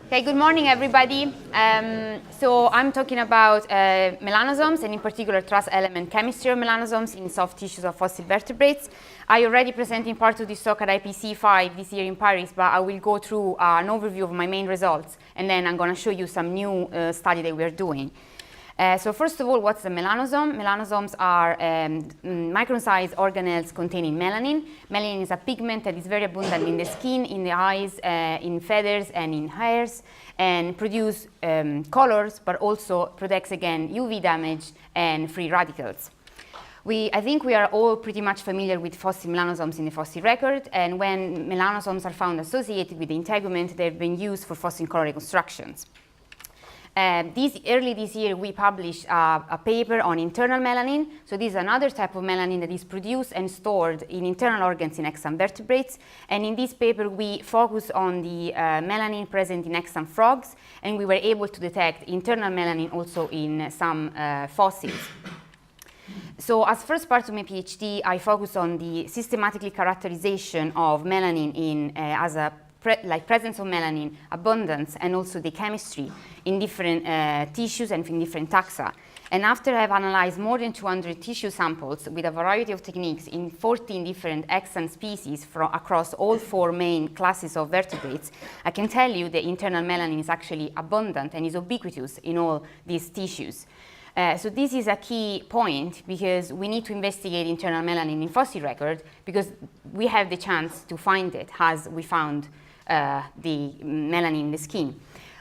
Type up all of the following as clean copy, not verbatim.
Okay, good morning, everybody. So I'm talking about melanosomes, and in particular truss element chemistry of melanosomes in soft tissues of fossil vertebrates. I already presented part of this talk at IPC5 this year in Paris, but I will go through an overview of my main results, and then I'm going to show you some new study that we're doing. So first of all, what's a melanosome? Melanosomes are micron-sized organelles containing melanin. Melanin is a pigment that is very abundant in the skin, in the eyes, in feathers, and in hairs, and produce colors, but also protects against UV damage and free radicals. I think we are all pretty much familiar with fossil melanosomes in the fossil record, and when melanosomes are found associated with the integument, they've been used for fossil color reconstructions. Early this year, we published a paper on internal melanin. So this is another type of melanin that is produced and stored in internal organs in extant vertebrates. And in this paper, we focused on the melanin present in extant frogs, and we were able to detect internal melanin also in some fossils. So as first part of my PhD, I focused on the systematically characterization of melanin as a presence of melanin, abundance, and also the chemistry in different tissues and in different taxa. And after I've analyzed more than 200 tissue samples with a variety of techniques in 14 different extant species across all 4 main classes of vertebrates, I can tell you that internal melanin is actually abundant and is ubiquitous in all these tissues. So this is a key point because we need to investigate internal melanin in fossil record because we have the chance to find it as we found the melanin in the skin.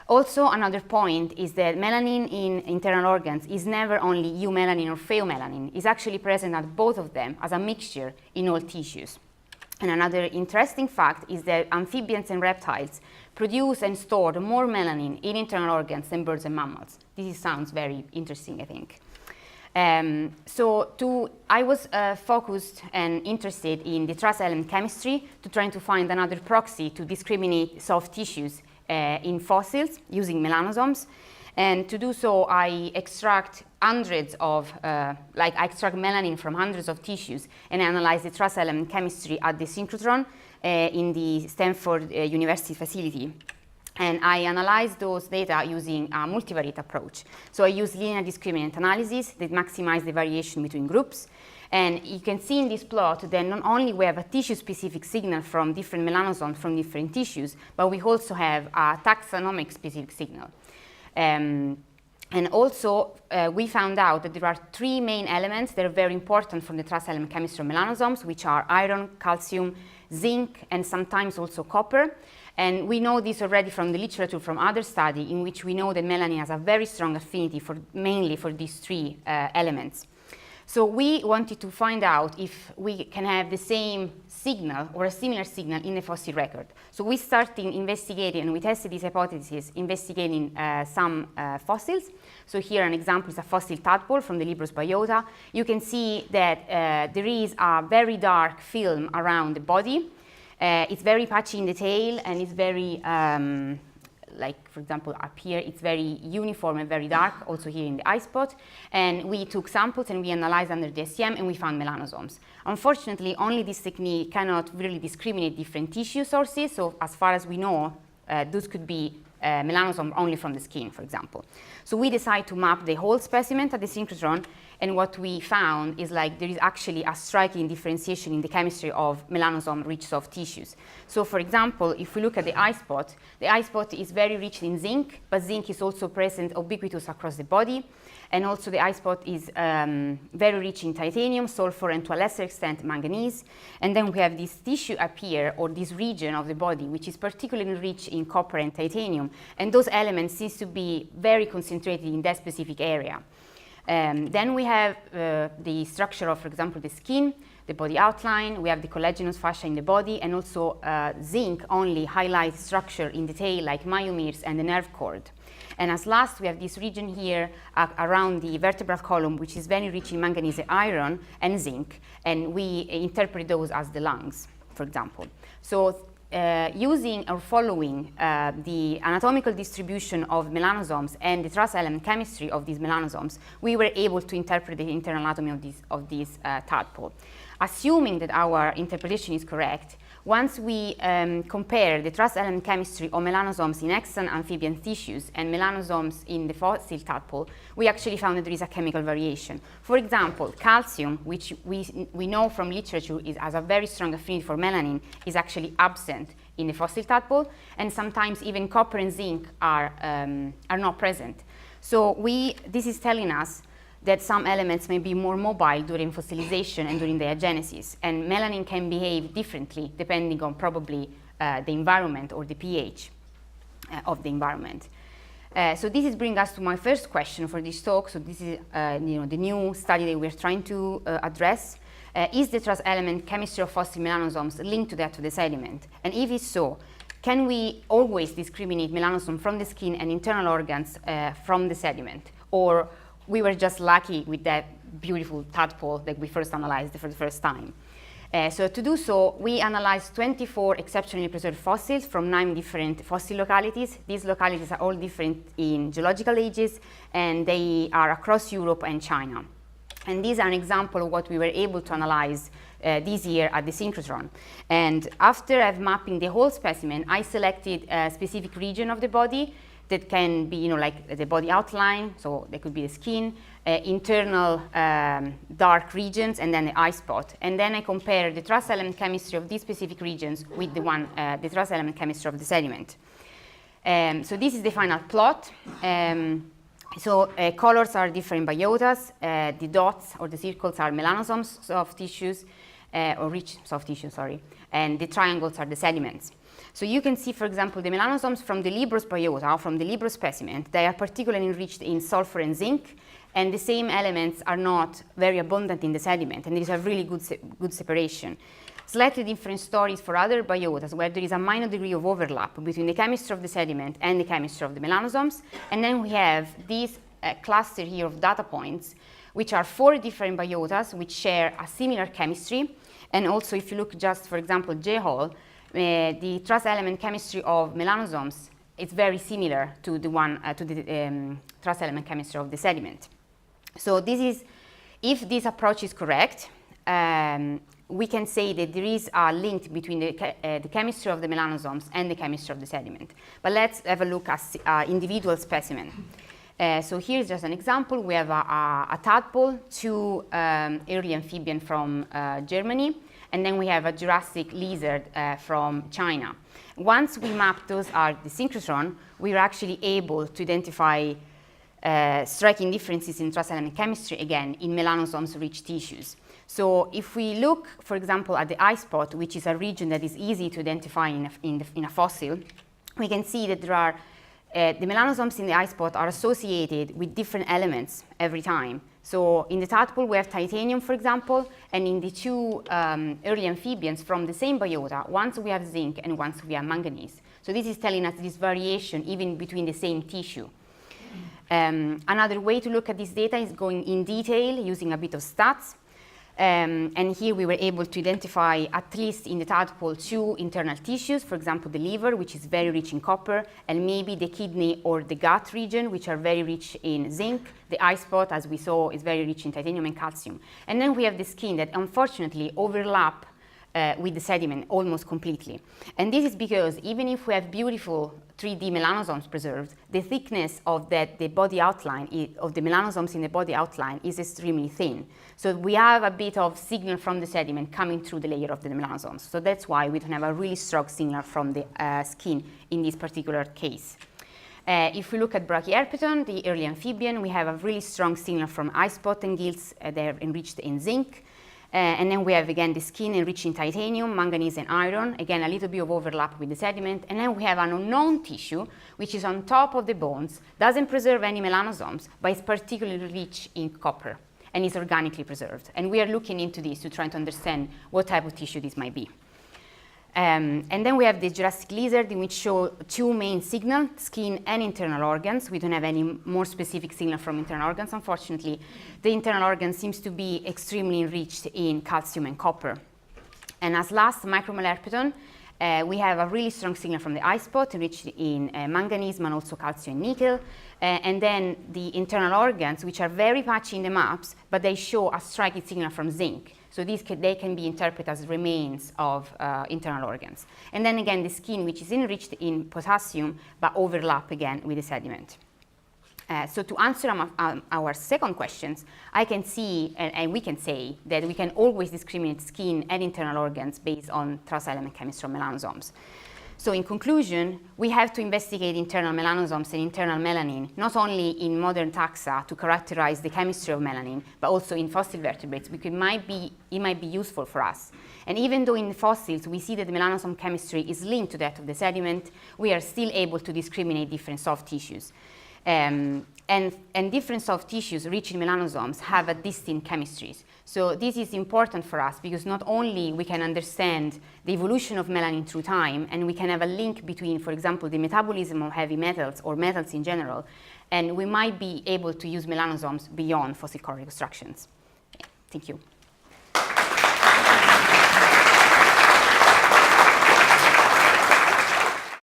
Also, another point is that melanin in internal organs is never only eumelanin or pheomelanin. It's actually present at both of them as a mixture in all tissues. And another interesting fact is that amphibians and reptiles produce and store more melanin in internal organs than birds and mammals. This sounds very interesting, I think. I was focused and interested in the truss element chemistry to try to find another proxy to discriminate soft tissues in fossils using melanosomes. And to do so, I extract hundreds of, I extract melanin from hundreds of tissues and analyze the truss element chemistry at the synchrotron in the Stanford University facility. And I analyzed those data using a multivariate approach. So I use linear discriminant analysis that maximize the variation between groups. And you can see in this plot that not only we have a tissue-specific signal from different melanosomes from different tissues, but we also have a taxonomic-specific signal. And also, we found out that there are 3 main elements that are very important for the truss element chemistry of melanosomes, which are iron, calcium, zinc, and sometimes also copper. And we know this already from the literature from other studies in which we know that melanin has a very strong affinity mainly for these 3 elements. So we wanted to find out if we can have the same signal or a similar signal in the fossil record. So we started investigating, and we tested this hypothesis, investigating some fossils. So here an example is a fossil tadpole from the Libros biota. You can see that there is a very dark film around the body. It's very patchy in the tail, and it's very, for example, up here, it's very uniform and very dark, also here in the eye spot. And we took samples and we analyzed under the SEM, and we found melanosomes. Unfortunately, only this technique cannot really discriminate different tissue sources. So as far as we know, those could be melanosomes only from the skin, for example. So we decided to map the whole specimen at the synchrotron, and what we found is there is actually a striking differentiation in the chemistry of melanosome-rich soft tissues. So for example, if we look at the eye spot is very rich in zinc, but zinc is also present ubiquitous across the body. And also the eye spot is very rich in titanium, sulfur, and to a lesser extent manganese. And then we have this tissue up here, or this region of the body, which is particularly rich in copper and titanium. And those elements seem to be very concentrated in that specific area. Then we have the structure of, for example, the skin, the body outline. We have the collagenous fascia in the body, and also zinc only highlights structure in the tail like myomeres and the nerve cord. And as last, we have this region here around the vertebral column, which is very rich in manganese, iron, and zinc. And we interpret those as the lungs, for example. So using or following the anatomical distribution of melanosomes and the truss element chemistry of these melanosomes, we were able to interpret the internal anatomy of this tadpole. assuming that our interpretation is correct, once we compare the truss element chemistry of melanosomes in extant amphibian tissues and melanosomes in the fossil tadpole, we actually found that there is a chemical variation. For example, calcium, which we know from literature has a very strong affinity for melanin, is actually absent in the fossil tadpole, and sometimes even copper and zinc are not present. So this is telling us that some elements may be more mobile during fossilization and during diagenesis, and melanin can behave differently depending on probably the environment or the pH of the environment. So this is bringing us to my first question for this talk. So this is the new study that we're trying to address. Is the truss element chemistry of fossil melanosomes linked to that of the sediment? And if it's so, can we always discriminate melanosome from the skin and internal organs from the sediment? Or we were just lucky with that beautiful tadpole that we first analyzed for the first time. So to do so, we analyzed 24 exceptionally preserved fossils from 9 different fossil localities. These localities are all different in geological ages, and they are across Europe and China. And these are an example of what we were able to analyze this year at the synchrotron. And after I've mapping the whole specimen, I selected a specific region of the body that can be, like the body outline, so there could be the skin, internal dark regions, and then the eye spot. And then I compare the truss element chemistry of these specific regions with the truss element chemistry of the sediment. So this is the final plot. Colors are different biotas. The dots or the circles are melanosomes, soft tissues, or rich soft tissue, sorry. And the triangles are the sediments. So you can see, for example, the melanosomes from the Libros biota, from the Libros specimen, they are particularly enriched in sulfur and zinc, and the same elements are not very abundant in the sediment, and there is a really good separation. Slightly different stories for other biotas, where there is a minor degree of overlap between the chemistry of the sediment and the chemistry of the melanosomes. And then we have this cluster here of data points, which are 4 different biotas which share a similar chemistry. And also, if you look just, for example, J-hole, the truss element chemistry of melanosomes is very similar to the truss element chemistry of the sediment. So this is, if this approach is correct, we can say that there is a link between the chemistry of the melanosomes and the chemistry of the sediment. But let's have a look at individual specimen. So here's just an example. We have a tadpole, 2 early amphibian from Germany, and then we have a Jurassic lizard from China. Once we mapped those at the synchrotron, we were actually able to identify striking differences in truss element chemistry, again, in melanosomes-rich tissues. So if we look, for example, at the eye spot, which is a region that is easy to identify in a fossil, we can see that there are the melanosomes in the eye spot are associated with different elements every time. So in the tadpole, we have titanium, for example, and in the 2 early amphibians from the same biota, once we have zinc and once we have manganese. So this is telling us this variation even between the same tissue. Another way to look at this data is going in detail using a bit of stats. And here we were able to identify, at least in the tadpole, 2 internal tissues, for example, the liver, which is very rich in copper, and maybe the kidney or the gut region, which are very rich in zinc. The eye spot, as we saw, is very rich in titanium and calcium. And then we have the skin that unfortunately overlap with the sediment almost completely. And this is because even if we have beautiful 3D melanosomes preserved, the thickness of the body outline, of the melanosomes in the body outline, is extremely thin. So we have a bit of signal from the sediment coming through the layer of the melanosomes. So that's why we don't have a really strong signal from the skin in this particular case. If we look at Brachyherpeton, the early amphibian, we have a really strong signal from eye spot and gills. They're enriched in zinc. And then we have, again, the skin enriched in titanium, manganese, and iron. Again, a little bit of overlap with the sediment. And then we have an unknown tissue, which is on top of the bones, doesn't preserve any melanosomes, but is particularly rich in copper and is organically preserved. And we are looking into this to try to understand what type of tissue this might be. And then we have the Jurassic lizard, in which show 2 main signals, skin and internal organs. We don't have any more specific signal from internal organs, unfortunately. The internal organ seems to be extremely enriched in calcium and copper. And as last, Micromelanosomes, we have a really strong signal from the eye spot, enriched in manganese, but also calcium and nickel. And then the internal organs, which are very patchy in the maps, but they show a striking signal from zinc. So they can be interpreted as remains of internal organs. And then again, the skin, which is enriched in potassium, but overlap again with the sediment. So to answer our second questions, I can see, and we can say, that we can always discriminate skin and internal organs based on trace element chemistry of melanosomes. So in conclusion, we have to investigate internal melanosomes and internal melanin, not only in modern taxa to characterize the chemistry of melanin, but also in fossil vertebrates, because it might be useful for us. And even though in the fossils we see that the melanosome chemistry is linked to that of the sediment, we are still able to discriminate different soft tissues. And different soft tissues rich in melanosomes have a distinct chemistries. So this is important for us because not only we can understand the evolution of melanin through time, and we can have a link between, for example, the metabolism of heavy metals or metals in general, and we might be able to use melanosomes beyond fossil core reconstructions. Thank you.